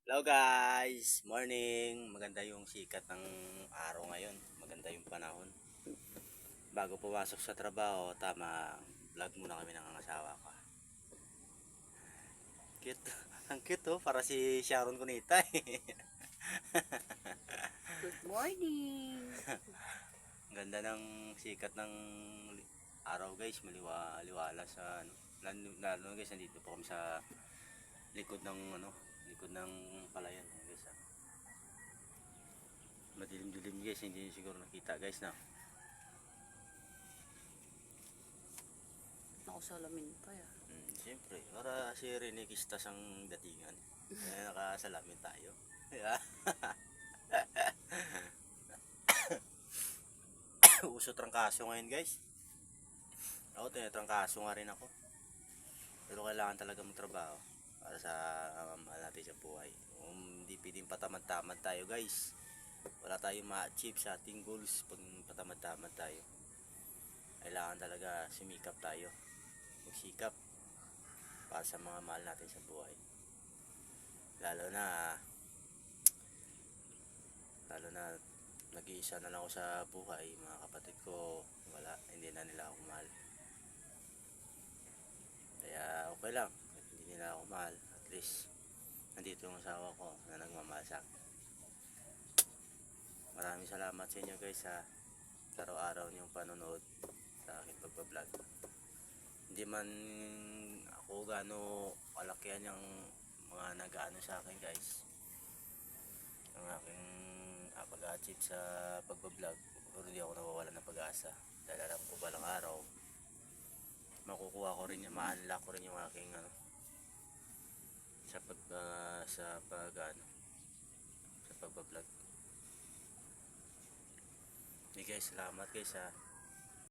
Hello guys! Morning! Maganda yung sikat ng araw ngayon. Maganda yung panahon. Bago pumasok sa trabaho, tama, vlog muna kami ng asawa ko. Cute. Ang cute oh, para si Sharon Cunita eh. Good morning. Ang ganda ng sikat ng araw guys, maliwala sa ano. Lalo guys, nandito po kami sa likod ng likod ng palayan guys. Madilim-dilim guys, hindi nyo siguro nakita guys na. Nakusalamin pa yan. Siyempre, para si Rene Kistas ang datingan. Kaya nakasalamin tayo. Yeah. Uso trangkaso ngayon guys. Ako, trangkaso nga rin ako. Pero kailangan talaga magtrabaho para sa mahal natin sa buhay. Hindi pwedeng patamad-tamad tayo guys. Wala tayong ma-achieve sa ating goals pag patamad-tamad tayo. Kailangan talaga sumikap tayo. Magsikap para sa mga mahal natin sa buhay. Lalo na nag-iisa na lang ako sa buhay. Mga kapatid ko wala, hindi na nila ako mahal. Kaya okay lang, hindi nila ako mahal, at least nandito yung asawa ko na nagmamahal sa akin. Maraming salamat sa inyo guys sa araw-araw niyong panonood sa aking pagbablog. Hindi man ako gaano kalakihan yung mga nag-ano sa akin guys, ang aking pag-achieve sa pagbablog, pero hindi ako nawawala ng pag-asa dahil alam ko balang araw makukuha ko rin, ma-unlock ko rin yung aking sa pagbablog. Okay guys, salamat guys